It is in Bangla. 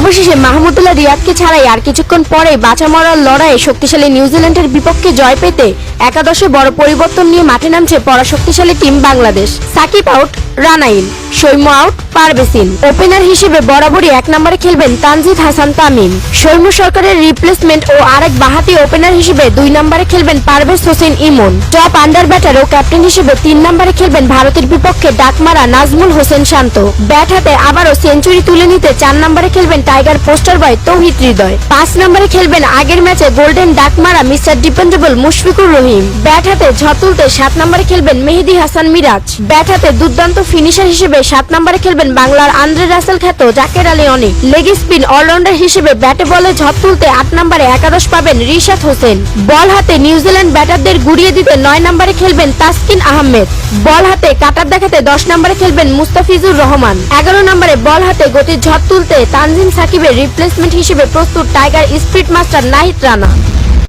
অবশেষে মাহমুদুল্লাহ রিয়াদকে ছাড়াই আর কিছুক্ষণ পরেই বাঁচা মরার লড়াইয়ে শক্তিশালী নিউজিল্যান্ডের বিপক্ষে জয় পেতে একাদশে বড় পরিবর্তন নিয়ে মাঠে নামছে পরাশক্তিশালী team Bangladesh. Shakib out, Rana in, Soumya out, Parvez in. Opener হিসেবে বরাবরই 1 নম্বরে খেলবেন তানজিদ হাসান তামিম। সৈম্য সরকারের রিপ্লেসমেন্ট ও আরেক বাঁহাতি ওপেনার হিসেবে 2 নম্বরে খেলবেন Parvez Hossain Emon. Top under batter ও ক্যাপ্টেন হিসেবে 3 নম্বরে খেলবেন ভারতের বিপক্ষে ডাকমারা নাজমুল হোসেন শান্ত। ব্যাট হাতে আবারও সেঞ্চুরি তুলে নিতে 4 নম্বরে খেলবেন টাইগার পোস্টার বয় তৌহিদ হৃদয়। 5 নম্বরে খেলবেন আগের ম্যাচে golden ডাকমারা mister dependable Mushfiqur Rahim. Bat হাতে ঝড় তুলতে 7 নম্বরে খেলবেন মেহেদী হাসান মিরাজ। ব্যাট হাতে দুর্দান্ত ফিনিশার হিসেবে 7 নম্বরে খেলবেন বাংলার আন্দ্রে রাসেল খ্যাত জাকের আলী অনেক। লেগ স্পিন অলরাউন্ডার হিসেবে ব্যাটে বলে ঝড় তুলতে 8 নম্বরে একাদশ পাবেন রিশাদ হোসেন। বল হাতে নিউজিল্যান্ড ব্যাটারদের গুড়িয়ে দিতে 9 নম্বরে খেলবেন তাসকিন আহমেদ। বল হাতে কাটার দেখাতে 10 নম্বরে খেলবেন মুস্তাফিজুর রহমান। 11 নম্বরে বল হাতে গতির ঝড় তুলতে তানজিম সাকিবের রিপ্লেসমেন্ট হিসেবে প্রস্তুত tiger speed master Nahid Rana.